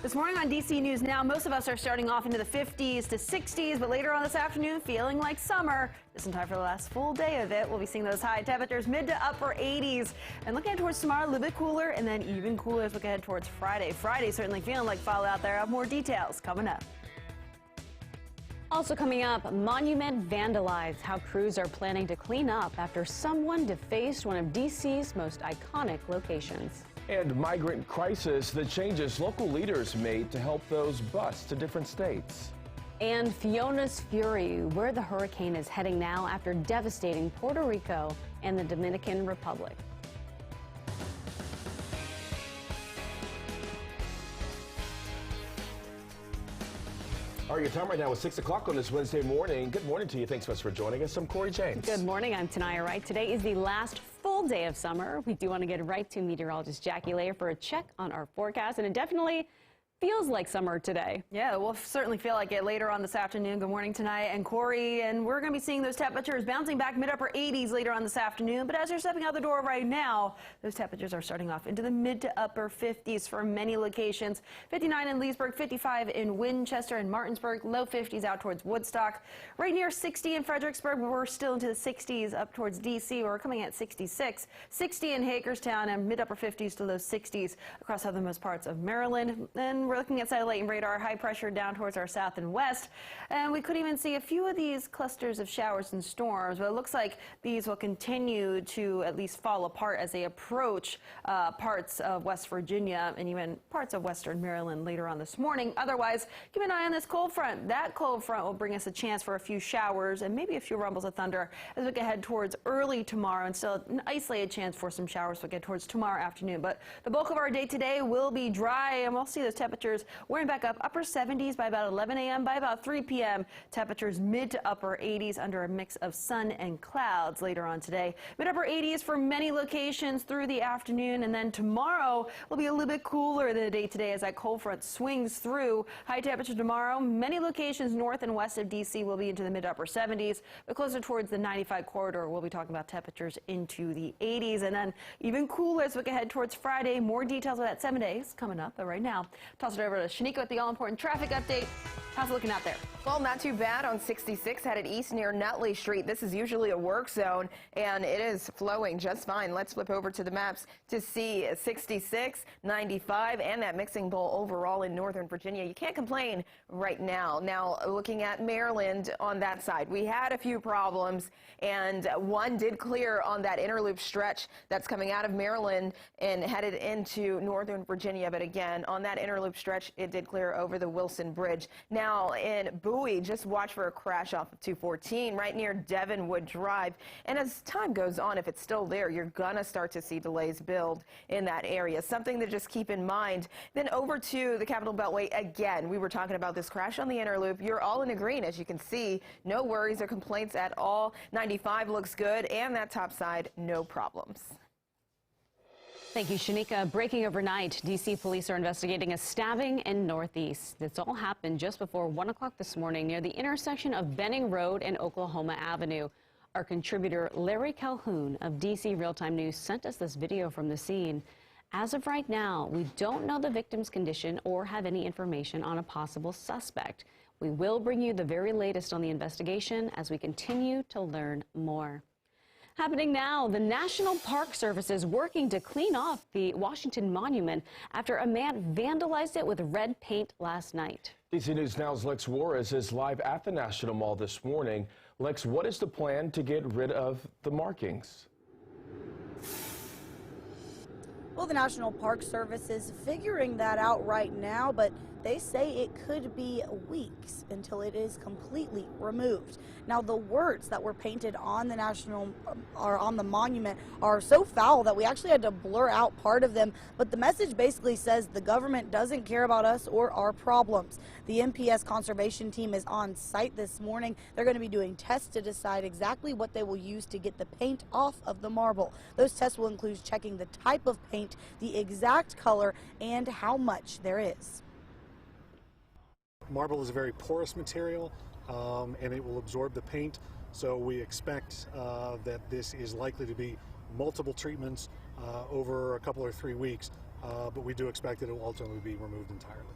This morning on DC News Now, most of us are starting off into the 50s to 60s, but later on this afternoon, feeling like summer. Just in time for the last full day of it. We'll be seeing those high temperatures, mid to upper 80s. And looking ahead towards tomorrow, a little bit cooler, and then even cooler as we look ahead towards Friday. Friday certainly feeling like fall out there. I have more details coming up. Also coming up, Monument vandalized, how crews are planning to clean up after someone defaced one of DC's most iconic locations. And migrant crisis, the changes local leaders made to help those bused to different states. And Fiona's fury, where the hurricane is heading now after devastating Puerto Rico and the Dominican Republic. All right, your time right now is 6 o'clock on this Wednesday morning. Good morning to you. Thanks so much for joining us. I'm Corey James. Good morning. I'm Tanaya Wright. Today is the last full day of summer. We do want to get right to meteorologist Jackie Layer for a check on our forecast, and it definitely feels like summer today. Yeah, we'll certainly feel like it later on this afternoon. Good morning tonight, and Corey, and we're going to be seeing those temperatures bouncing back mid-upper 80s later on this afternoon. But as you're stepping out the door right now, those temperatures are starting off into the mid to upper 50s for many locations. 59 in Leesburg, 55 in Winchester and Martinsburg, low 50s out towards Woodstock. Right near 60 in Fredericksburg, we're still into the 60s up towards D.C. We're coming at 66. 60 in Hagerstown and mid-upper 50s to low 60s across southernmost parts of Maryland. And we're looking at satellite and radar, high pressure down towards our south and west. And we could even see a few of these clusters of showers and storms, but it looks like these will continue to at least fall apart as they approach parts of West Virginia and even parts of western Maryland later on this morning. Otherwise, keep an eye on this cold front. That cold front will bring us a chance for a few showers and maybe a few rumbles of thunder as we get ahead towards early tomorrow, and still an isolated chance for some showers as we get towards tomorrow afternoon. But the bulk of our day today will be dry, and we'll see those temperatures wearing back up upper 70s by about 11 a.m. By about 3 p.m., temperatures mid to upper 80s under a mix of sun and clouds later on today. Mid-upper 80s for many locations through the afternoon, and then tomorrow will be a little bit cooler than the day today as that cold front swings through. High temperature tomorrow. Many locations north and west of D.C. will be into the mid-upper 70s, but closer towards the 95 corridor, we'll be talking about temperatures into the 80s, and then even cooler as we get ahead towards Friday. More details of that 7 days coming up, but right now, toss it over to Shanika with the all-important traffic update. How's it looking out there? Well, not too bad on 66 headed east near Nutley Street. This is usually a work zone, and it is flowing just fine. Let's flip over to the maps to see 66, 95, and that mixing bowl overall in Northern Virginia. You can't complain right now. Now, looking at Maryland on that side, we had a few problems, and one did clear on that inner loop stretch that's coming out of Maryland and headed into Northern Virginia. But again, on that inner loop stretch, it did clear over the Wilson Bridge. Now, in Bowie, just watch for a crash off of 214 right near Devonwood Drive. And as time goes on, if it's still there, you're going to start to see delays build in that area. Something to just keep in mind. Then over to the Capitol Beltway again. We were talking about this crash on the inner loop. You're all in the green, as you can see. No worries or complaints at all. 95 looks good, and that top side, no problems. Thank you, Shanika. Breaking overnight, D.C. police are investigating a stabbing in Northeast. This all happened just before 1 o'clock this morning near the intersection of Benning Road and Oklahoma Avenue. Our contributor Larry Calhoun of D.C. Real-Time News sent us this video from the scene. As of right now, we don't know the victim's condition or have any information on a possible suspect. We will bring you the very latest on the investigation as we continue to learn more. Happening now, the National Park Service is working to clean off the Washington Monument after a man vandalized it with red paint last night. DC News Now's Lex Juarez is live at the National Mall this morning. Lex, what is the plan to get rid of the markings? Well, the National Park Service is figuring that out right now, but they say it could be weeks until it is completely removed. Now, the words that were painted on the on the monument are so foul that we actually had to blur out part of them. But the message basically says the government doesn't care about us or our problems. The MPS conservation team is on site this morning. They're going to be doing tests to decide exactly what they will use to get the paint off of the marble. Those tests will include checking the type of paint, the exact color, and how much there is. Marble is a very porous material, and it will absorb the paint, so we expect that this is likely to be multiple treatments over a couple or 3 weeks, but we do expect that it will ultimately be removed entirely.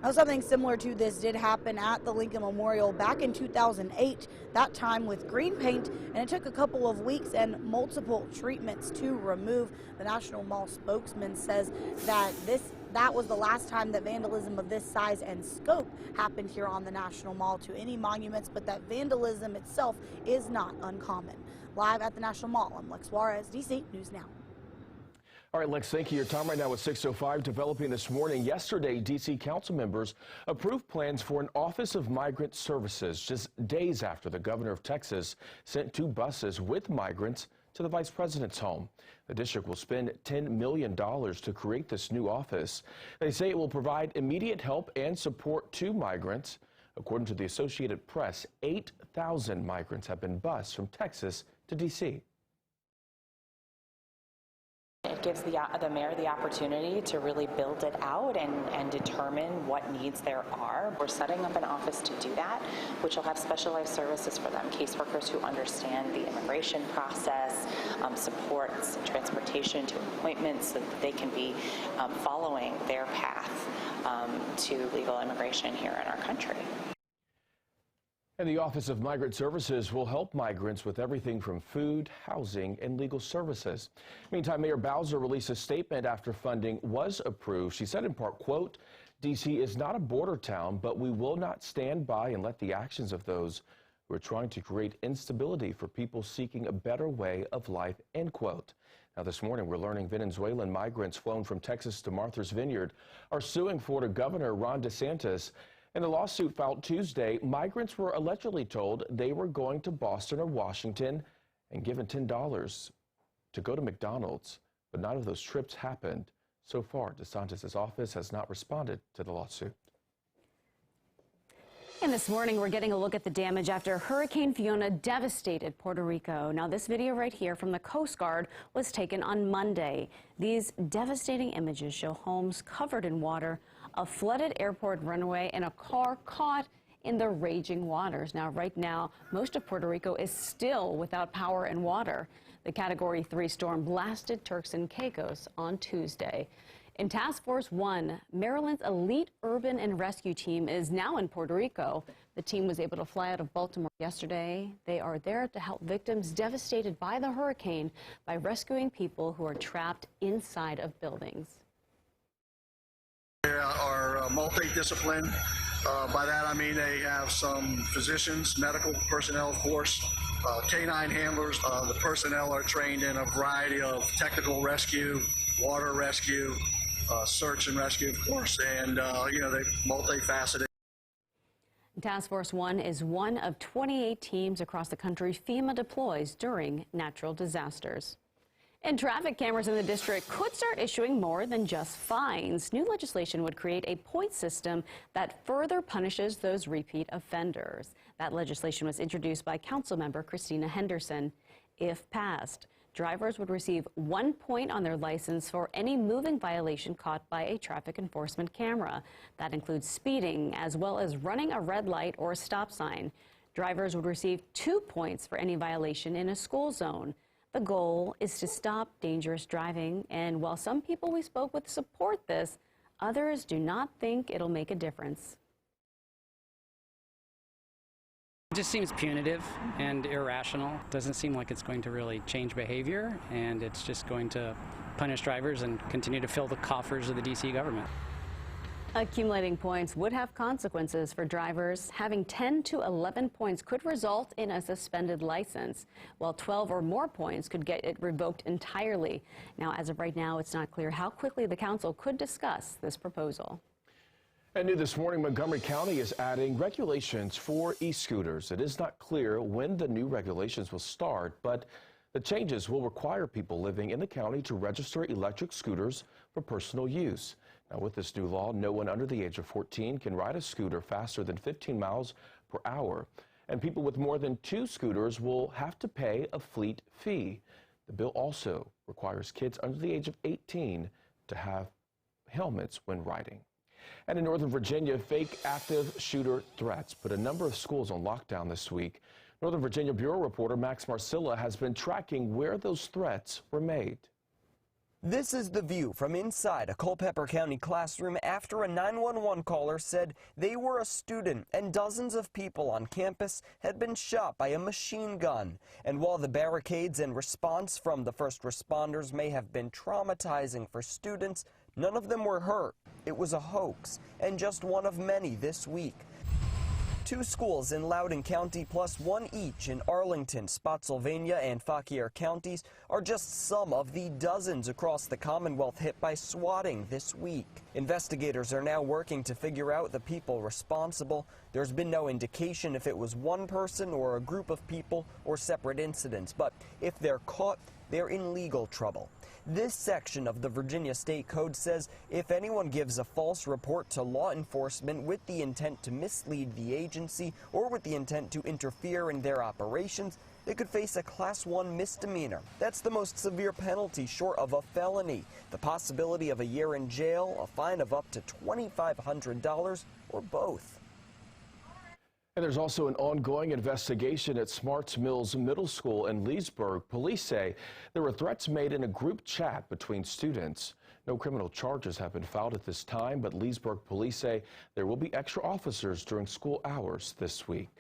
Now, something similar to this did happen at the Lincoln Memorial back in 2008, that time with green paint, and it took a couple of weeks and multiple treatments to remove. The National Mall spokesman says that that was the last time that vandalism of this size and scope happened here on the National Mall to any monuments, but that vandalism itself is not uncommon. Live at the National Mall, I'm Lex Juarez, DC News Now. All right, Lex, thank you. Your time right now at 6:05. Developing this morning. Yesterday, D.C. council members approved plans for an Office of Migrant Services just days after the governor of Texas sent 2 buses with migrants to the vice president's home. The district will spend $10 million to create this new office. They say it will provide immediate help and support to migrants. According to the Associated Press, 8,000 migrants have been bused from Texas to D.C. It gives the mayor the opportunity to really build it out and determine what needs there are. We're setting up an office to do that, which will have specialized services for them, caseworkers who understand the immigration process, supports transportation to appointments so that they can be following their path to legal immigration here in our country. And the Office of Migrant Services will help migrants with everything from food, housing, and legal services. Meantime, Mayor Bowser released a statement after funding was approved. She said in part, quote, D.C. is not a border town, but we will not stand by and let the actions of those who are trying to create instability for people seeking a better way of life, end quote. Now, this morning, we're learning Venezuelan migrants flown from Texas to Martha's Vineyard are suing Florida Governor Ron DeSantis. In a lawsuit filed Tuesday, migrants were allegedly told they were going to Boston or Washington and given $10 to go to McDonald's, but none of those trips happened. So far, DeSantis' office has not responded to the lawsuit. And this morning, we're getting a look at the damage after Hurricane Fiona devastated Puerto Rico. Now, this video right here from the Coast Guard was taken on Monday. These devastating images show homes covered in water, a flooded airport runway, and a car caught in the raging waters. Now, right now, most of Puerto Rico is still without power and water. The Category 3 storm blasted Turks and Caicos on Tuesday. In Task Force 1, Maryland's elite urban and rescue team is now in Puerto Rico. The team was able to fly out of Baltimore yesterday. They are there to help victims devastated by the hurricane by rescuing people who are trapped inside of buildings. They are multidisciplined. By that I mean they have some physicians, medical personnel, of course, canine handlers. The personnel are trained in a variety of technical rescue, water rescue, search and rescue, of course, and they're multifaceted. Task Force 1 is one of 28 teams across the country FEMA deploys during natural disasters. And traffic cameras in the district could start issuing more than just fines. New legislation would create a point system that further punishes those repeat offenders. That legislation was introduced by Councilmember Christina Henderson. If passed, drivers would receive 1 point on their license for any moving violation caught by a traffic enforcement camera. That includes speeding as well as running a red light or a stop sign. Drivers would receive 2 points for any violation in a school zone. The goal is to stop dangerous driving, and while some people we spoke with support this, others do not think it'll make a difference. It just seems punitive and irrational. Doesn't seem like it's going to really change behavior, and it's just going to punish drivers and continue to fill the coffers of the D.C. government. Accumulating points would have consequences for drivers. Having 10 to 11 points could result in a suspended license, while 12 or more points could get it revoked entirely. Now, as of right now, it's not clear how quickly the council could discuss this proposal. And new this morning, Montgomery County is adding regulations for e-scooters. It is not clear when the new regulations will start, but the changes will require people living in the county to register electric scooters for personal use. Now, with this new law, no one under the age of 14 can ride a scooter faster than 15 miles per hour. And people with more than 2 scooters will have to pay a fleet fee. The bill also requires kids under the age of 18 to have helmets when riding. And in Northern Virginia, fake active shooter threats put a number of schools on lockdown this week. Northern Virginia Bureau reporter Max Marcilla has been tracking where those threats were made. This is the view from inside a Culpeper County classroom after a 911 caller said they were a student and dozens of people on campus had been shot by a machine gun. And while the barricades and response from the first responders may have been traumatizing for students, none of them were hurt. It was a hoax, and just one of many this week. 2 schools in Loudoun County plus 1 each in Arlington, Spotsylvania, and Fauquier counties are just some of the dozens across the Commonwealth hit by swatting this week. Investigators are now working to figure out the people responsible. There's been no indication if it was one person or a group of people or separate incidents, but if they're caught, they're in legal trouble. This section of the Virginia State Code says if anyone gives a false report to law enforcement with the intent to mislead the agency or with the intent to interfere in their operations, they could face a Class 1 misdemeanor. That's the most severe penalty short of a felony. The possibility of a year in jail, a fine of up to $2,500, or both. And there's also an ongoing investigation at Smarts Mills Middle School in Leesburg. Police say there were threats made in a group chat between students. No criminal charges have been filed at this time, but Leesburg police say there will be extra officers during school hours this week.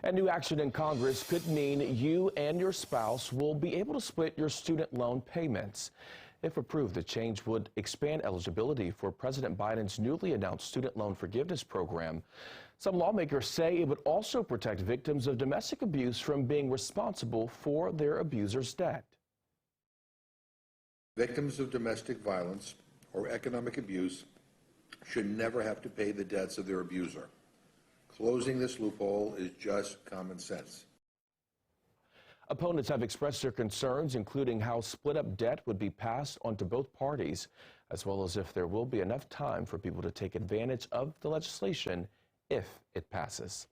And new action in Congress could mean you and your spouse will be able to split your student loan payments. If approved, the change would expand eligibility for President Biden's newly announced student loan forgiveness program. Some lawmakers say it would also protect victims of domestic abuse from being responsible for their abuser's debt. Victims of domestic violence or economic abuse should never have to pay the debts of their abuser. Closing this loophole is just common sense. Opponents have expressed their concerns, including how split-up debt would be passed on to both parties, as well as if there will be enough time for people to take advantage of the legislation if it passes.